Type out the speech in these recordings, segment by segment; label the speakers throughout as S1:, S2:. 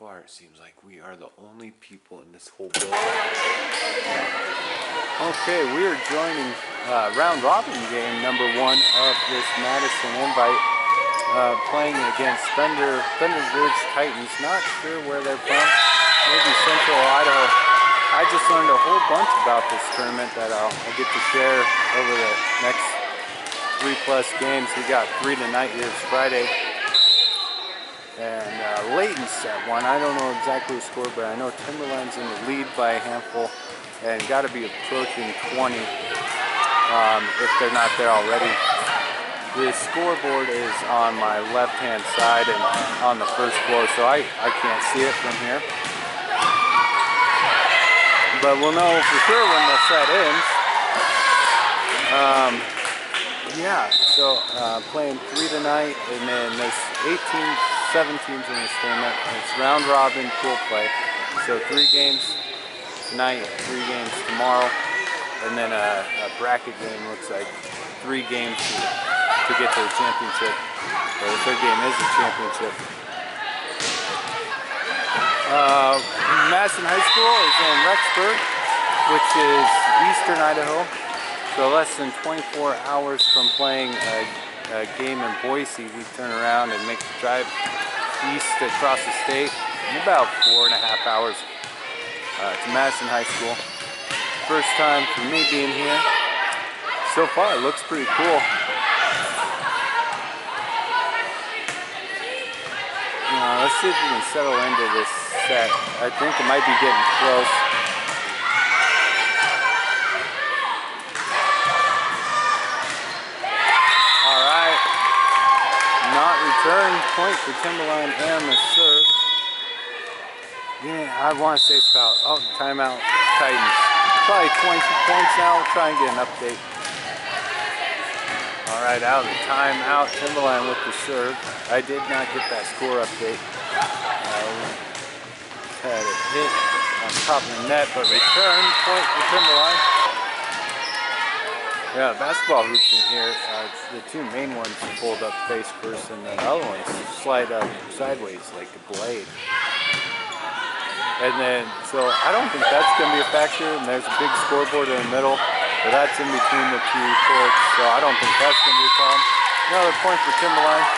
S1: far it seems like we are the only people in this whole building. Okay, we are joining round robin game number 1 of this Madison invite, playing against Thunder Ridge Titans. Not sure where they're from, maybe Central Idaho. I just learned a whole bunch about this tournament that I'll get to share over the next 3+ games. We got 3 tonight. Here it's Friday. And Layton's set 1. I don't know exactly the score, but I know Timberline's in the lead by a handful and got to be approaching 20 if they're not there already. The scoreboard is on my left-hand side and on the first floor, so I can't see it from here. But we'll know for sure when the set ends. Yeah, so playing 3 tonight, and then there's 7 teams in this tournament. It's round robin pool play. So 3 games tonight, 3 games tomorrow, and then a bracket game. Looks like 3 games to get to the championship. Or the 3rd game is the championship. Madison High School is in Rexburg, which is eastern Idaho. So less than 24 hours from playing a game in Boise, we turn around and make the drive east across the state in about 4.5 hours to Madison High School. First time for me being here. So far it looks pretty cool. Let's see if we can settle into this set. I think it might be getting close. Alright. Not returned. Point for Timberline and the serve. Yeah, I want to say it's about, timeout Titans. Probably 22 points now. We'll try and get an update. Alright, out of the timeout, Timberline with the serve. I did not get that score update. Had a hit on top of the net, but return, point for Timberline. Yeah, basketball hoops in here. The 2 main ones pulled up face first, and the other ones slide up sideways like a blade. And then, so I don't think that's going to be a factor, and there's a big scoreboard in the middle, but that's in between the 2 courts, so I don't think that's going to be a problem. Another point for Timberline.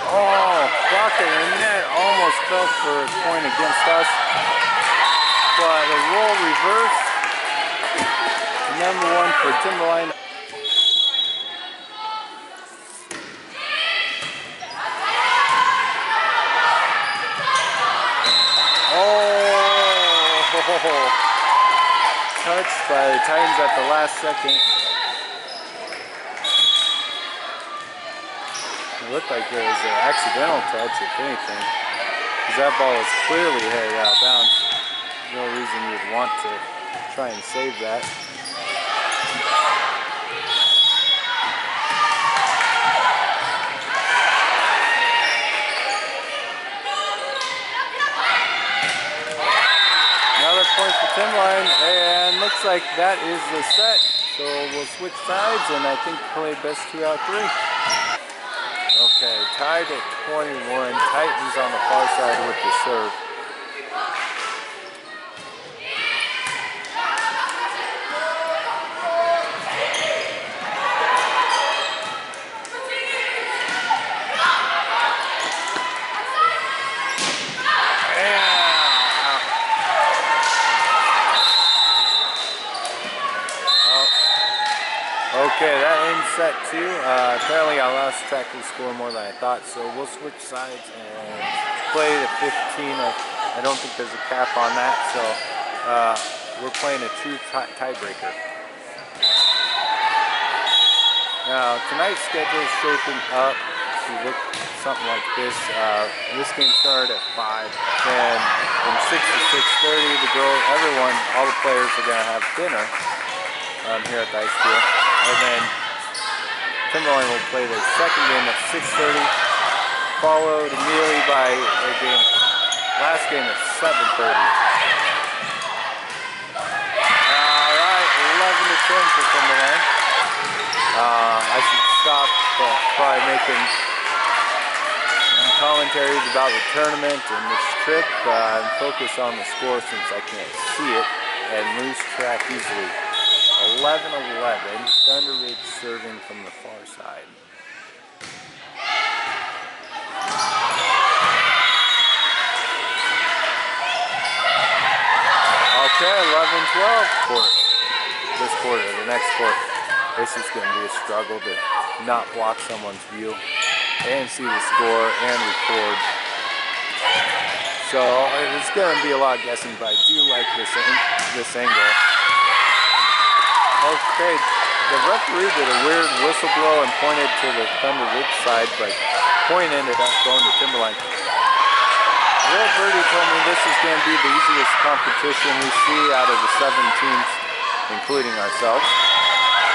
S1: Oh, blocked in the net, almost fell for a point against us, but a roll reverse. Number 1 for Timberline. Touched by the Titans at the last second. It looked like there was an accidental touch, if anything, because that ball was clearly headed out of bounds. No reason you'd want to try and save that. Point for Timberline, and looks like that is the set. So we'll switch sides, and I think play best 2 out of 3. Okay, tied at 21. Titans on the far side with the serve. Okay, that ends set 2. Apparently I lost track of the score more than I thought, so we'll switch sides and play the 15. I don't think there's a cap on that, so we're playing a true tiebreaker. Now, tonight's schedule is shaping up to look something like this. This game started at 5, and from 6 to 6:30, all the players are going to have dinner here at the high school. And then Timberline will play their 2nd game at 6:30, followed immediately by a last game at 7:30. Alright, 11 to 10 for Timberline. I should probably making commentaries about the tournament and this trip, and focus on the score since I can't see it, and lose track easily. 11-11, Thunder Ridge serving from the far side. Okay, 11-12. This quarter, the next quarter, this is going to be a struggle to not block someone's view and see the score and record. So it's going to be a lot of guessing, but I do like this angle. Okay, the referee did a weird whistle blow and pointed to the Thunder Ridge side, but point ended up going to Timberline. Will Birdie told me this is going to be the easiest competition we see out of the 7 teams, including ourselves.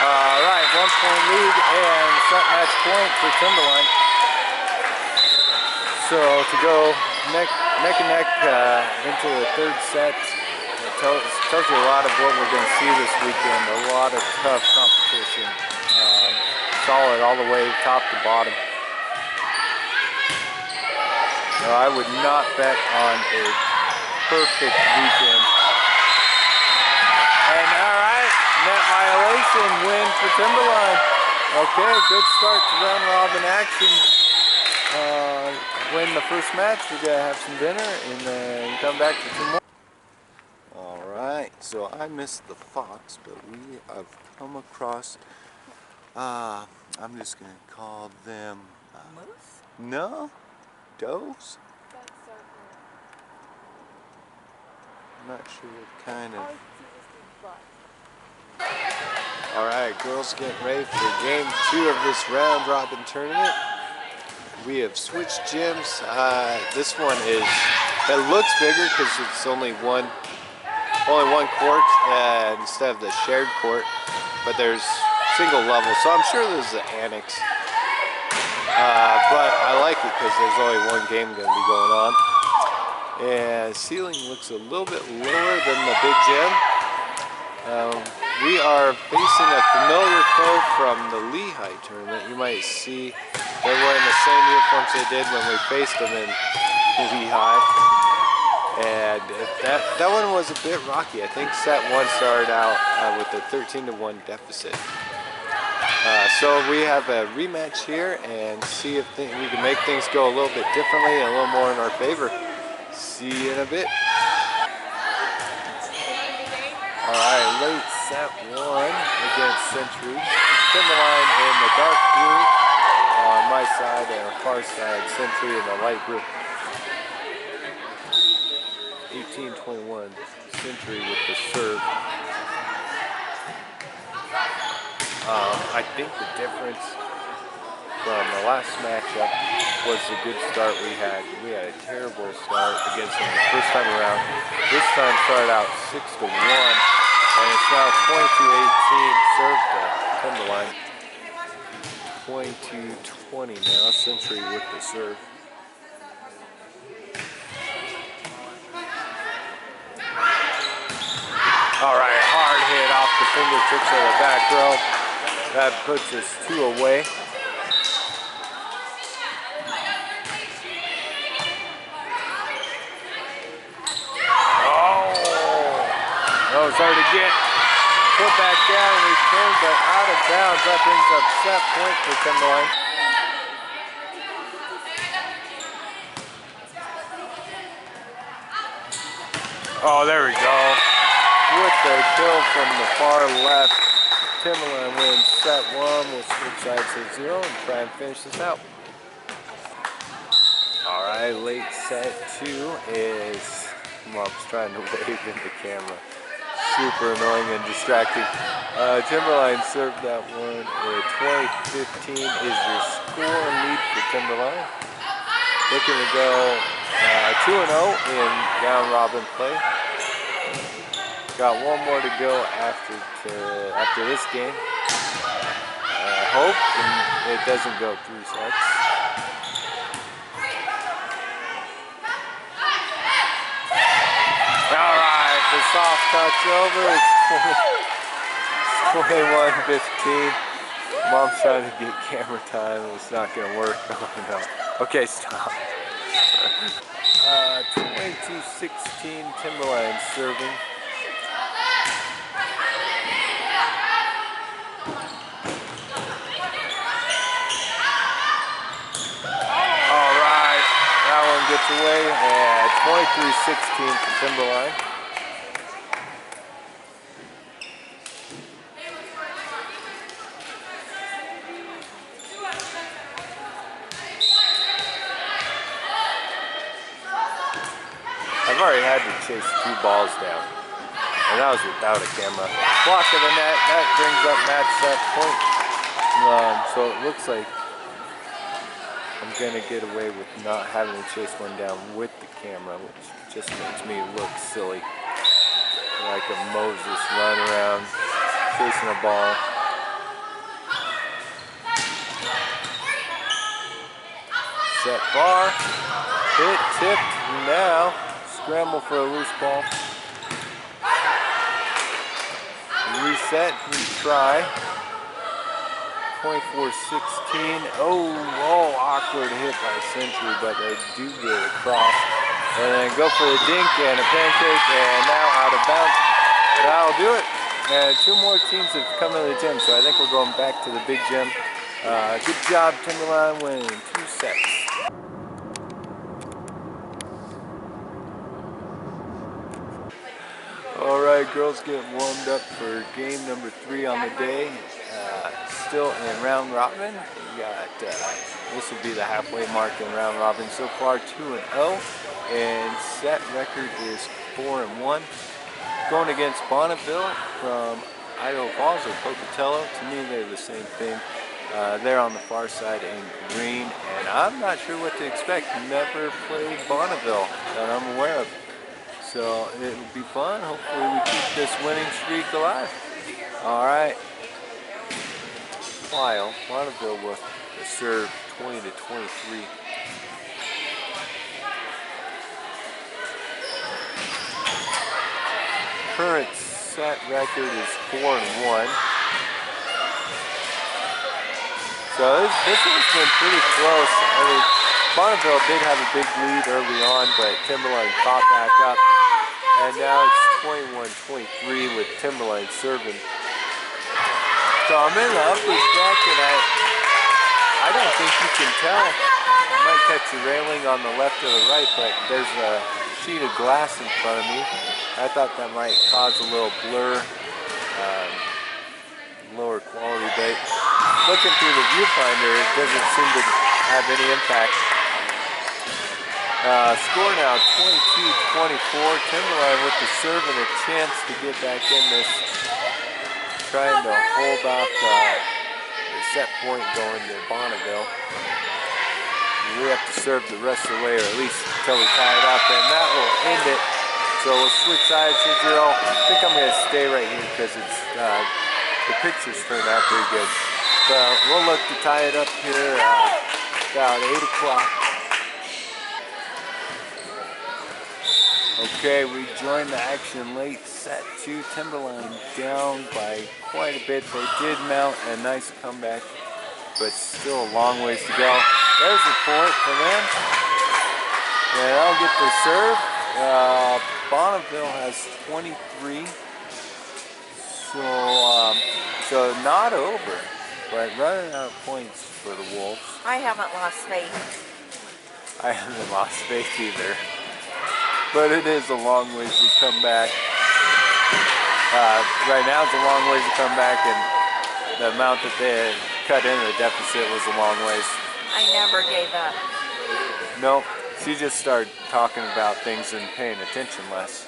S1: Alright, 1-point lead and set match point for Timberline. So to go neck and neck into the third set, it tells you a lot of what we're going to see this weekend. A lot of tough competition, solid all the way top to bottom. So I would not bet on a perfect weekend. And alright, net violation win for Timberline. Okay, good start to round robin action. Win the first match, we're going to have some dinner and then come back for 2 more. Alright, so I missed the fox, but we have come across, I'm just going to call them, moose? No, does? I'm not sure what kind of. Alright, girls getting ready for game 2 of this round robin tournament. We have switched gyms. This one it looks bigger because it's only one court instead of the shared court, but there's single level, so I'm sure there's an annex. But I like it because there's only one game going to be going on. And ceiling looks a little bit lower than the big gym. We are facing a familiar foe from the Lehigh tournament. You might see they're wearing the same uniforms they did when we faced them in Lehigh. And that one was a bit rocky. I think set 1 started out with a 13-1 deficit. So we have a rematch here and see if we can make things go a little bit differently and a little more in our favor. See you in a bit. Alright, late set 1 against Century. Timberline in the dark blue on my side and on far side, Century in the light blue. 18-21, Century with the serve. I think the difference from the last matchup was the good start we had. We had a terrible start against them the first time around. This time started out 6-1, and it's now 22-18 serve to Timberline. 22-20 now, Century with the serve. Alright, hard hit off the fingertips of the back row. That puts us 2 away. That was hard to get. Put back down and return, but out of bounds. That brings up set point for Timberline. Oh, there we go. With the kill from the far left, Timberline wins set 1. We'll switch sides to 0 and try and finish this out. Alright, late set 2 is Mom's trying to wave in the camera. Super annoying and distracting. Timberline served that one. 20-15 is your score lead for Timberline. Looking to go 2-0 in round robin play. Got 1 more to go after this game. I hope it doesn't go 3 sets. Alright, the soft touch over. It's 21-15. Mom's trying to get camera time. It's not gonna work. Oh no. Okay, stop. 22-16 Timberline serving. Alright, that one gets away. And 23-16 for Timberline. I've already had to chase 2 balls down, and that was without a camera. Block of the net, that brings up match set point. So it looks like I'm going to get away with not having to chase one down with the camera, which just makes me look silly. Like a Moses run around chasing a ball. Set bar, hit, tipped, now scramble for a loose ball. Reset, retry. 24-16. Oh, awkward hit by Century, but they do get it across. And then go for the dink and a pancake, and now out of bounds. That'll do it. And 2 more teams have come to the gym, so I think we're going back to the big gym. Good job, Timberline, winning 2 sets. Alright, girls getting warmed up for game number 3 on the day. Still in round robin. You got this will be the halfway mark in round robin. So far 2-0, and set record is 4-1. Going against Bonneville from Idaho Falls or Pocatello. To me, they're the same thing. They're on the far side in green, and I'm not sure what to expect. Never played Bonneville that I'm aware of. So it will be fun. Hopefully we keep this winning streak alive. Alright. While Bonneville will serve 20-23. Current set record is 4-1. So this one's been pretty close. I mean, Bonneville did have a big lead early on, but Timberline caught back up. And now it's 21-23 with Timberline serving. So I'm in the upper deck, and I don't think you can tell. I might catch the railing on the left or the right, but there's a sheet of glass in front of me. I thought that might cause a little blur, lower quality, but looking through the viewfinder, it doesn't seem to have any impact. Score now 22-24. Timberline with the serve and a chance to get back in this. Trying to hold off the set point going to Bonneville. We have to serve the rest of the way, or at least until we tie it up, and that will end it. So we'll switch sides to 0. I think I'm going to stay right here because it's the pictures turned out pretty good. So we'll look to tie it up here about 8 o'clock. Okay, we joined the action late. Set 2, Timberline down by quite a bit. They did mount a nice comeback, but still a long ways to go. There's the point for them. And I'll get the serve. Bonneville has 23. So not over, but running out of points for the Wolves.
S2: I haven't lost faith.
S1: I haven't lost faith either. But it is a long ways to come back. Right now it's a long ways to come back, and the amount that they had cut into the deficit was a long ways.
S2: I never gave up.
S1: Nope, she just started talking about things and paying attention less.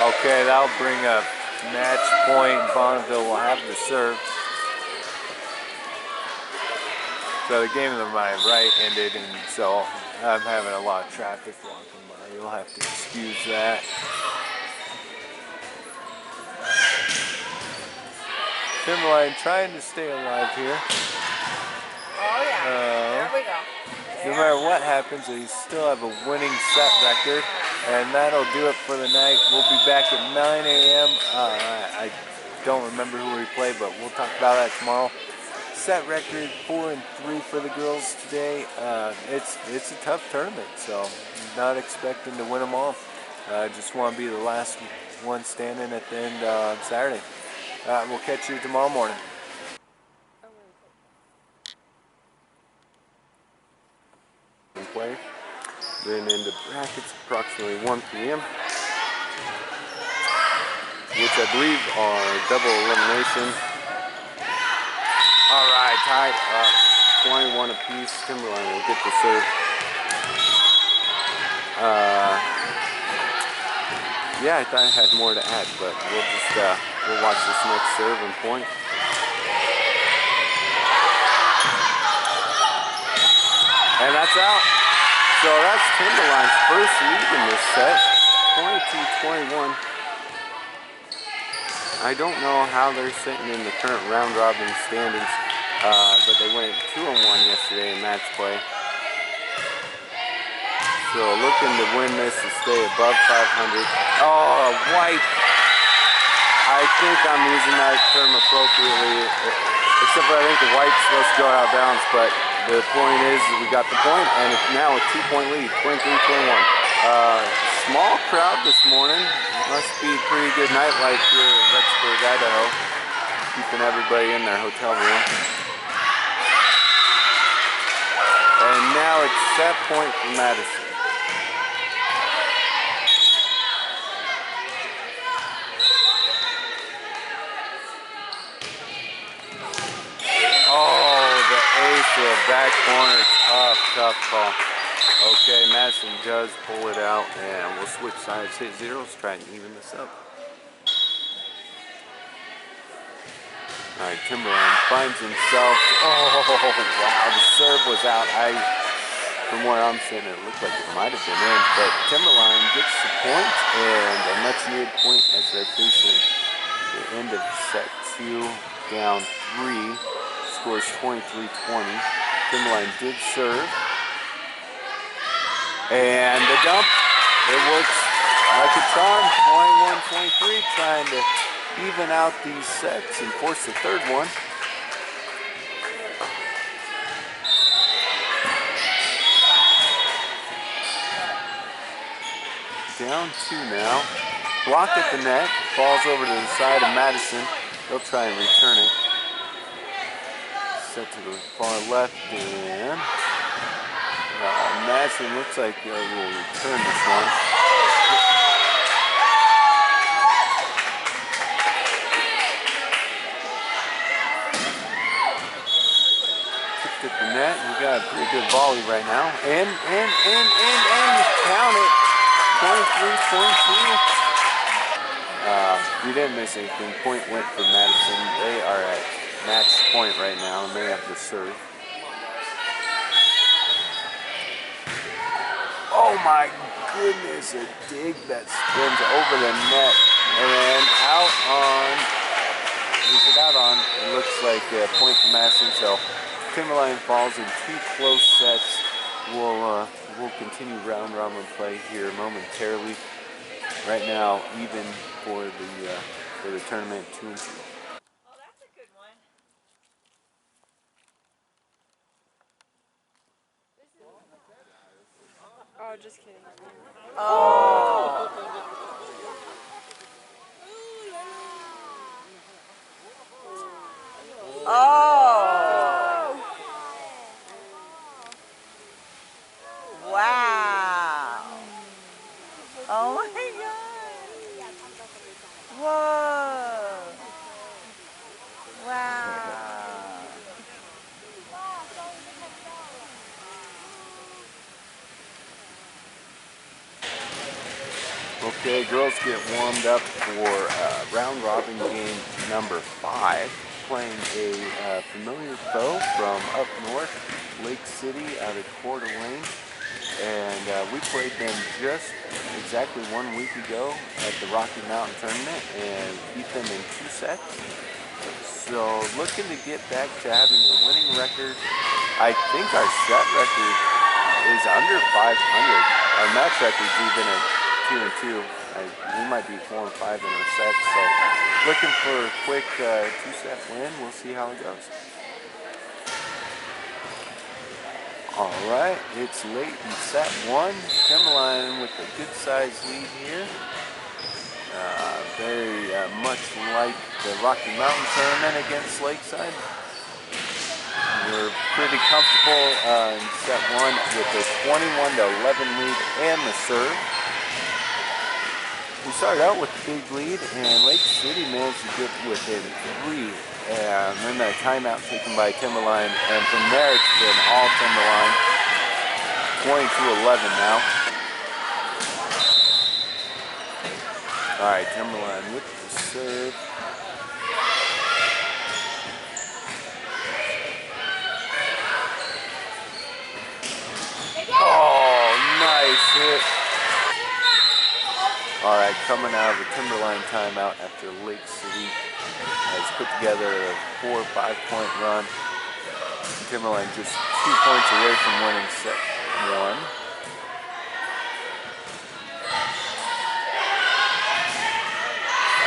S1: Okay, that'll bring up match point. Bonneville will have the serve. So the game on my right ended, and so I'm having a lot of traffic walking by. You'll have to excuse that. Timberline trying to stay alive here.
S2: Oh yeah, there we go.
S1: no matter what happens, they still have a winning set record. And that'll do it for the night. We'll be back at 9 a.m. I don't remember who we play, but we'll talk about that tomorrow. Set record 4-3 for the girls today. It's a tough tournament, so I'm not expecting to win them all. I just want to be the last one standing at the end on Saturday. We'll catch you tomorrow morning. Play. Then into brackets approximately 1 p.m. which I believe are double elimination. All right, tied up 21 apiece. Timberline will get the serve. Yeah, I thought I had more to add, but we'll watch this next serve and point. And that's out. So that's Timberline's first lead in this set, 22-21. I don't know how they're sitting in the current round-robin standings, but they went 2-1 yesterday in match play. So looking to win this and stay above 500. Oh, white. I think I'm using that term appropriately, except for I think the white's supposed to go out of bounds, but the point is we got the point, and it's now a 2-point lead, 23-21. Small crowd this morning. Must be a pretty good nightlife here in Rexburg, Idaho. Keeping everybody in their hotel room. And now it's set point for Madison. Back corner, tough call. Okay, Madison does pull it out, and we'll switch sides, hit zeros, try and even this up. All right, Timberline finds himself. Oh, wow, the serve was out. From where I'm sitting, it looked like it might have been in, but Timberline gets the point, and a much-needed point as they're facing the end of set 2, down 3. Scores 23-20. Timberline did serve. And the dump. It works like a charm. 21-23, trying to even out these sets and force the third one. Down 2 now. Blocked at the net. Falls over to the side of Madison. They'll try and return it. Set to the far left, and Madison looks like they will return this one. Kicked at the net. We got a pretty good volley right now, and count it, 23-22. We didn't miss anything. Point went for Madison. They are at match point right now, and they have the serve. Oh my goodness, a dig that spins over the net and out on, who's it out on? It looks like a point for Madison, so Timberline falls in 2 close sets. We'll continue round robin play here momentarily. Right now, even for the tournament, 2-2.
S3: Oh, just kidding.
S2: Oh. Oh. Wow. Oh my God. Whoa. Wow.
S1: Okay, girls get warmed up for round robin game number 5, playing a familiar foe from up north, Lake City out of Coeur d'Alene. And we played them just exactly 1 week ago at the Rocky Mountain Tournament and beat them in 2 sets. So looking to get back to having a winning record. I think our set record is under 500. Our match record's even at 2-2. We might be 4-5 in our sets. So looking for a quick 2-set win. We'll see how it goes. All right, it's late in set 1. Timberline with a good-sized lead here. Very much like the Rocky Mountain tournament against Lakeside. We're pretty comfortable in set 1 with a 21-11 lead and the serve. We started out with a big lead, and Lake City managed to get within 3. And then a timeout taken by Timberline, and from there it's been all Timberline. 20-11 now. All right, Timberline with the serve. Oh, nice hit. All right, coming out of the Timberline timeout after Lake City has put together a 4 or 5 point run. Timberline just 2 points away from winning set 1.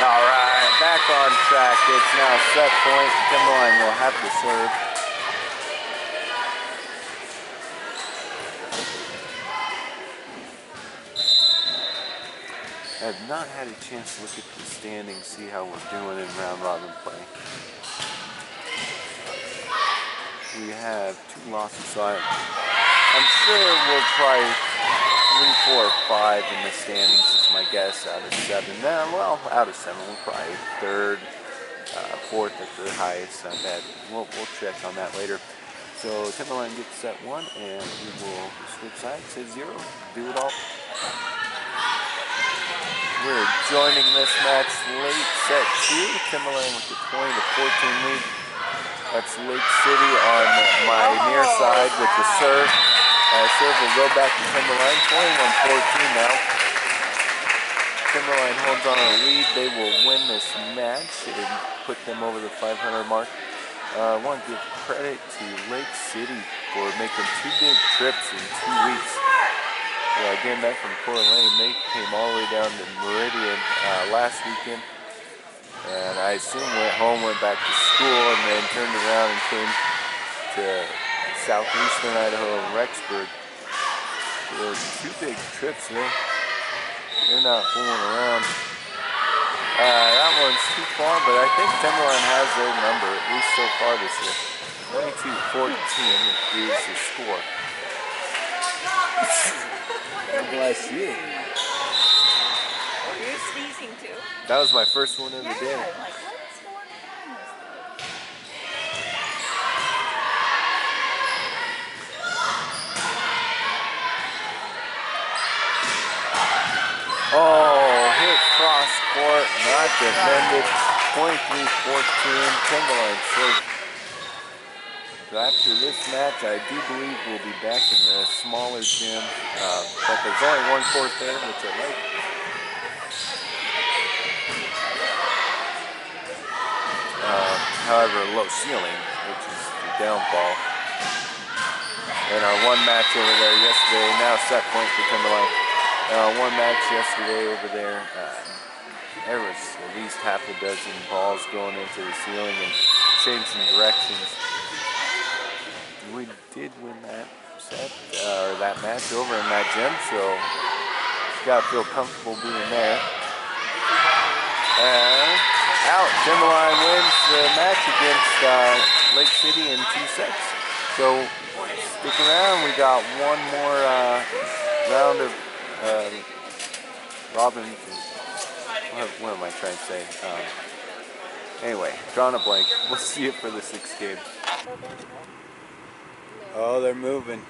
S1: All right, back on track. It's now set point. Timberline will have the serve. I have not had a chance to look at the standings, see how we're doing in round robin play. We have 2 losses, so I'm sure we'll try 3, 4, or 5 in the standings is my guess out of 7. Well, out of 7, we'll probably 3rd, 4th at the highest. Not bad. We'll check on that later. So Timberline gets set 1, and we will switch sides, say 0, do it all. We're joining this match late set 2. Timberline with the 20-14 lead. That's Lake City on my near side with the serve. Serve will go back to Timberline. 21-14 now. Timberline holds on a lead. They will win this match and put them over the 500 mark. I want to give credit to Lake City for making 2 big trips in 2 weeks. Getting back from Coeur d'Alene, they came all the way down to Meridian last weekend, and I assume went home, went back to school, and then turned around and came to southeastern Idaho and Rexburg. So 2 big trips there. They're not fooling around. That one's too far, but I think Timberline has their number, at least so far this year. 22-14 is the score. God bless you.
S2: Oh, you're sneezing too?
S1: That was my first one of the day.
S2: Like, what's going on?
S1: Oh, hit cross court, not defended. 23-14, Timberline serve. So after this match, I do believe we'll be back in the smaller gym, but there's only 1 court there, which I like. However, low ceiling, which is the downfall. And our 1 match over there yesterday, now set point for Timberline. 1 match yesterday over there, there was at least half a dozen balls going into the ceiling and changing directions. We did win that set, or that match over in that gym, so gotta feel comfortable being there. And out, Timberline wins the match against Lake City in 2 sets. So stick around, we got 1 more round of robin. What am I trying to say? Anyway, drawing a blank. We'll see you for the 6th game. Oh, they're moving.